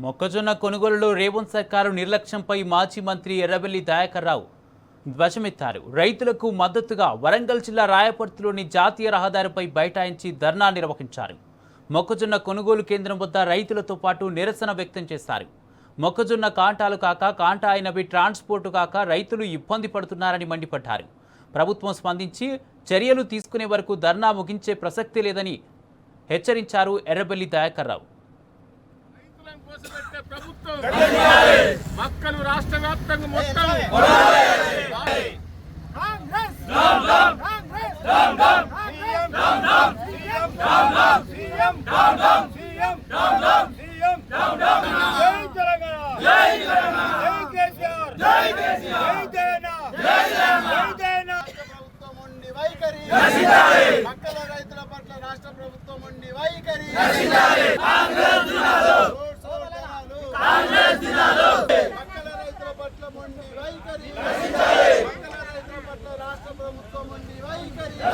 మొక్కజొన్న కొనుగోలులో రేవంత్ సర్కారు నిర్లక్ష్యంపై మాజీ మంత్రి ఎర్రబెల్లి దయాకర్ రావు ధ్వజమెత్తారు. రైతులకు మద్దతుగా వరంగల్ జిల్లా రాయపర్తిలోని జాతీయ రహదారిపై బైఠాయించి ధర్నా నిర్వహించారు. మొక్కజొన్న కొనుగోలు కేంద్రం వద్ద రైతులతో పాటు నిరసన వ్యక్తం చేశారు. మొక్కజొన్న కాంటాలు కాక కాంటా అయినవి ట్రాన్స్పోర్టు కాక రైతులు ఇబ్బంది పడుతున్నారని మండిపడ్డారు. ప్రభుత్వం స్పందించి చర్యలు తీసుకునే వరకు ధర్నా ముగించే ప్రసక్తి లేదని హెచ్చరించారు ఎర్రబెల్లి దయాకర్ రావు. మక్కలు రాష్ట్ర వ్యాప్తంగా మొత్తం మక్కల రైతుల పట్ల రాష్ట్ర ప్రభుత్వం ఉండి వైఖరి మక్కల రైతుల పట్ల మొండి వైఖరి మక్కల రైతుల పట్ల రాష్ట్ర ప్రభుత్వం ఉండి వైఖరి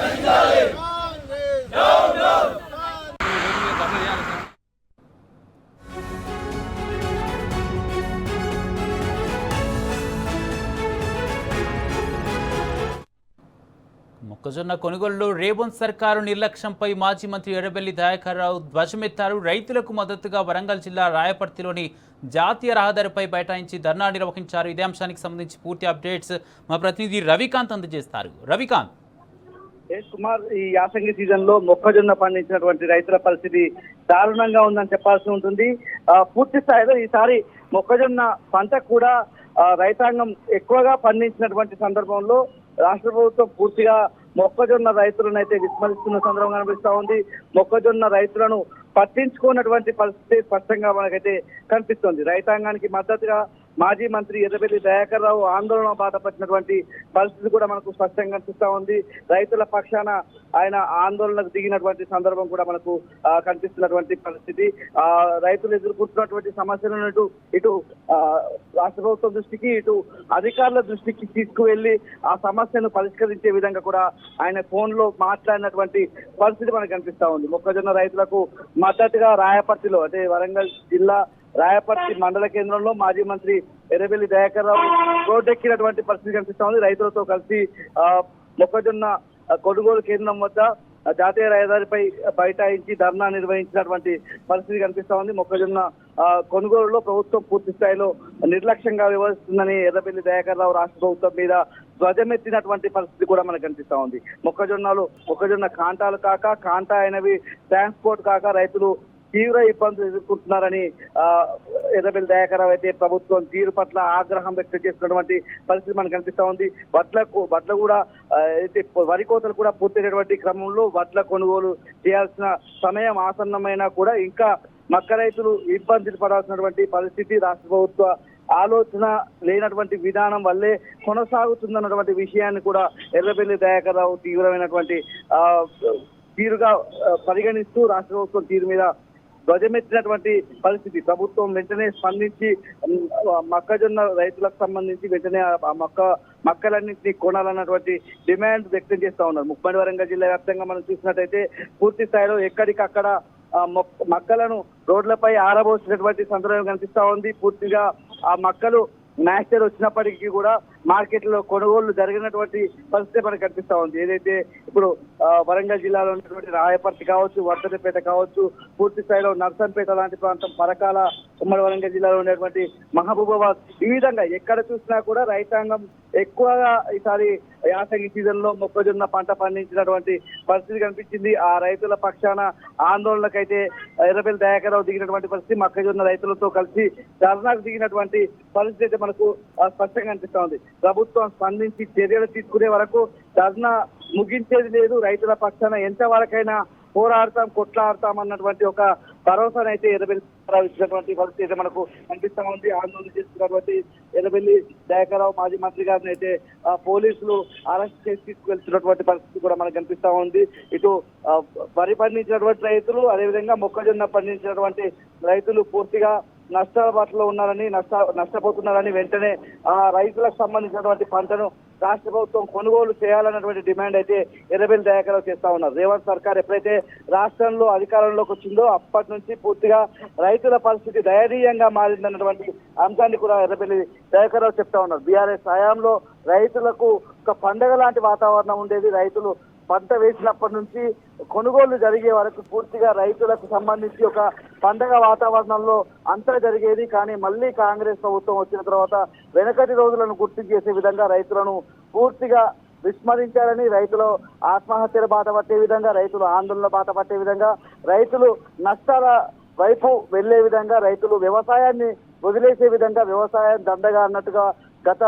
మొక్కజొన్న కొనుగోలులో రేవంత్ సర్కారు నిర్లక్ష్యంపై మాజీ మంత్రి ఎర్రబెల్లి దయాకర్ రావు ధ్వజమెత్తారు. రైతులకు మద్దతుగా వరంగల్ జిల్లా రాయపర్తిలోని జాతీయ రహదారిపై బైఠాయించి ధర్నా నిర్వహించారు. ఇదే అంశానికి సంబంధించి పూర్తి అప్డేట్స్ మా ప్రతినిధి రవికాంత్ అందజేస్తారు. రవికాంత్. కుమార్, ఈ యాసంగి సీజన్ లో మొక్కజొన్న పండించినటువంటి రైతుల పరిస్థితి దారుణంగా ఉందని చెప్పాల్సి ఉంటుంది. పూర్తి స్థాయిలో ఈసారి మొక్కజొన్న పంట కూడా రైతాంగం ఎక్కువగా పండించినటువంటి సందర్భంలో రాష్ట్ర ప్రభుత్వం పూర్తిగా మొక్కజొన్న రైతులను అయితే విస్మరిస్తున్న సందర్భం కనిపిస్తా ఉంది. మొక్కజొన్న రైతులను పట్టించుకున్నటువంటి పరిస్థితి స్పష్టంగా మనకైతే కనిపిస్తోంది. రైతాంగానికి మద్దతుగా మాజీ మంత్రి ఎర్రబెల్లి దయాకర్ రావు ఆందోళన బాధపడినటువంటి పరిస్థితి కూడా మనకు స్పష్టంగా కనిపిస్తా ఉంది. రైతుల పక్షాన ఆయన ఆందోళనకు దిగినటువంటి సందర్భం కూడా మనకు కనిపిస్తున్నటువంటి పరిస్థితి. రైతులు ఎదుర్కొంటున్నటువంటి సమస్యలను ఇటు రాష్ట్ర ప్రభుత్వం దృష్టికి ఇటు అధికారుల దృష్టికి తీసుకువెళ్లి ఆ సమస్యను పరిష్కరించే విధంగా కూడా ఆయన ఫోన్ లో మాట్లాడినటువంటి పరిస్థితి మనకు కనిపిస్తా ఉంది. మొక్కజొన్న రైతులకు మద్దతుగా రాయపర్తిలో అంటే వరంగల్ జిల్లా రాయపర్తి మండల కేంద్రంలో మాజీ మంత్రి ఎర్రబెల్లి దయాకర్ రావు రోడ్డెక్కినటువంటి పరిస్థితి కనిపిస్తా ఉంది. రైతులతో కలిసి మొక్కజొన్న కొనుగోలు కేంద్రం వద్ద జాతీయ రహదారిపై బైఠాయించి ధర్నా నిర్వహించినటువంటి పరిస్థితి కనిపిస్తా ఉంది. మొక్కజొన్న కొనుగోలులో ప్రభుత్వం పూర్తి స్థాయిలో నిర్లక్ష్యంగా వ్యవహరిస్తుందని ఎర్రబెల్లి దయాకర్ రావు రాష్ట్ర ప్రభుత్వం మీద ధ్వజమెత్తినటువంటి పరిస్థితి కూడా మనకు కనిపిస్తా ఉంది. మొక్కజొన్న కాంటాలు కాక కాంటా అయినవి ట్రాన్స్పోర్ట్ కాక రైతులు తీవ్ర ఇబ్బందులు ఎదుర్కొంటున్నారని ఎర్రబెల్లి దయాకర్ రావు అయితే ప్రభుత్వం తీరు పట్ల ఆగ్రహం వ్యక్తం చేస్తున్నటువంటి పరిస్థితి మనకు కనిపిస్తా ఉంది. వడ్ల కూడా అయితే వరి కోతలు కూడా పూర్తయినటువంటి క్రమంలో వడ్ల కొనుగోలు చేయాల్సిన సమయం ఆసన్నమైనా కూడా ఇంకా మక్క రైతులు ఇబ్బందులు పడాల్సినటువంటి పరిస్థితి రాష్ట్ర ప్రభుత్వ ఆలోచన లేనటువంటి విధానం వల్లే కొనసాగుతుందన్నటువంటి విషయాన్ని కూడా ఎర్రబెల్లి దయాకర్ రావు తీవ్రమైనటువంటి తీరుగా పరిగణిస్తూ రాష్ట్ర ప్రభుత్వం తీరు మీద ధ్వజమెత్తినటువంటి పరిస్థితి. ప్రభుత్వం వెంటనే స్పందించి మొక్కజొన్న రైతులకు సంబంధించి వెంటనే మక్కలన్నింటినీ కొనాలన్నటువంటి డిమాండ్ వ్యక్తం చేస్తా ఉన్నారు. ముఖ్యమంత్రి వరంగల్ జిల్లా వ్యాప్తంగా మనం చూసినట్టయితే పూర్తి స్థాయిలో ఎక్కడికక్కడ మక్కలను రోడ్లపై ఆరబోసినటువంటి సందర్భం కనిపిస్తా ఉంది. పూర్తిగా ఆ మక్కలు మ్యాక్చర్ వచ్చినప్పటికీ కూడా మార్కెట్ లో కొనుగోళ్లు జరిగినటువంటి పరిస్థితి మనకు కనిపిస్తా ఉంది. ఏదైతే ఇప్పుడు వరంగల్ జిల్లాలో ఉన్నటువంటి రాయపర్తి కావచ్చు, వర్ధనపేట కావచ్చు, పూర్తి స్థాయిలో నర్సంపేట లాంటి ప్రాంతం, పరకాల, ఉమ్మడి వరంగల్ జిల్లాలో ఉన్నటువంటి మహబూబాబాద్, ఈ విధంగా ఎక్కడ చూసినా కూడా రైతాంగం ఎక్కువగా ఈసారి యాసంగి సీజన్ లో మొక్కజొన్న పంట పండించినటువంటి పరిస్థితి కనిపించింది. ఆ రైతుల పక్షాన ఆందోళనకైతే ఎర్రబెల్లి దయాకర్ రావు దిగినటువంటి పరిస్థితి, మొక్కజొన్న రైతులతో కలిసి ధర్నాకు దిగినటువంటి పరిస్థితి అయితే మనకు స్పష్టంగా కనిపిస్తా ఉంది. ప్రభుత్వం స్పందించి చర్యలు తీసుకునే వరకు ధర్నా ముగించేది లేదు. రైతుల పక్షాన ఎంత వరకైనా పోరాడతాం, కొట్లాడతాం అన్నటువంటి ఒక భరోసాను అయితే ఎర్రబెల్లి ఇచ్చినటువంటి పరిస్థితి అయితే మనకు కనిపిస్తా ఉంది. ఆందోళన చేస్తున్నటువంటి ఎర్రబెల్లి దయాకర్ రావు మాజీ మంత్రి గారిని అయితే పోలీసులు అరెస్ట్ చేసి తీసుకువెళ్తున్నటువంటి పరిస్థితి కూడా మనకు కనిపిస్తా ఉంది. ఇటు వరి పండించినటువంటి రైతులు, అదేవిధంగా మొక్కజొన్న పండించినటువంటి రైతులు పూర్తిగా నష్టాల బాటలో ఉన్నారని, నష్టపోతున్నారని వెంటనే ఆ రైతులకు సంబంధించినటువంటి పంటను రాష్ట్ర ప్రభుత్వం కొనుగోలు చేయాలన్నటువంటి డిమాండ్ అయితే ఎర్రబెల్లి దయాకర్ రావు చేస్తా ఉన్నారు. రేవంత్ సర్కార్ ఎప్పుడైతే రాష్ట్రంలో అధికారంలోకి వచ్చిందో అప్పటి నుంచి పూర్తిగా రైతుల పరిస్థితి దయనీయంగా మారిందన్నటువంటి అంశాన్ని కూడా ఎర్రబెల్లి దయాకర్ రావు చెప్తా ఉన్నారు. బీఆర్ఎస్ హయాంలో రైతులకు ఒక పండగ లాంటి వాతావరణం ఉండేది. రైతులు పంట వేసినప్పటి నుంచి కొనుగోలు జరిగే వరకు పూర్తిగా రైతులకు సంబంధించి ఒక పండగ వాతావరణంలో అంతా జరిగేది. కానీ మళ్ళీ కాంగ్రెస్ ప్రభుత్వం వచ్చిన తర్వాత వెనకటి రోజులను గుర్తు చేసే విధంగా రైతులను పూర్తిగా విస్మరించాలని, రైతులు ఆత్మహత్యల బాట పట్టే విధంగా, రైతులు ఆందోళన బాట పట్టే విధంగా, రైతులు నష్టాల వైపు వెళ్లే విధంగా, రైతులు వ్యవసాయాన్ని వదిలేసే విధంగా, వ్యవసాయం దండగా అన్నట్టుగా గత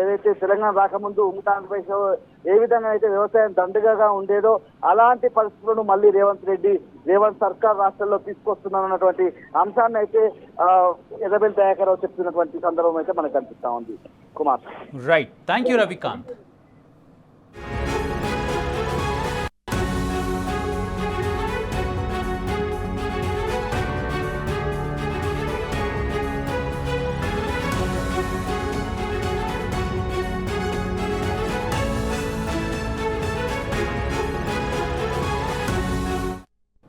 ఏదైతే తెలంగాణ రాకముందు ఉమ్మడి ఆంధ్రప్రదేశ్ ఏ విధంగా అయితే వ్యవసాయం దండగా ఉండేదో అలాంటి పరిస్థితులను మళ్ళీ రేవంత్ సర్కార్ రాష్ట్రంలో తీసుకొస్తున్నారన్నటువంటి అంశాన్ని అయితే ఎర్రబెల్లి దయాకర్ రావు చెప్తున్నటువంటి సందర్భం అయితే మనకు కనిపిస్తా ఉంది. Kumar. Right, thank you Ravikanth.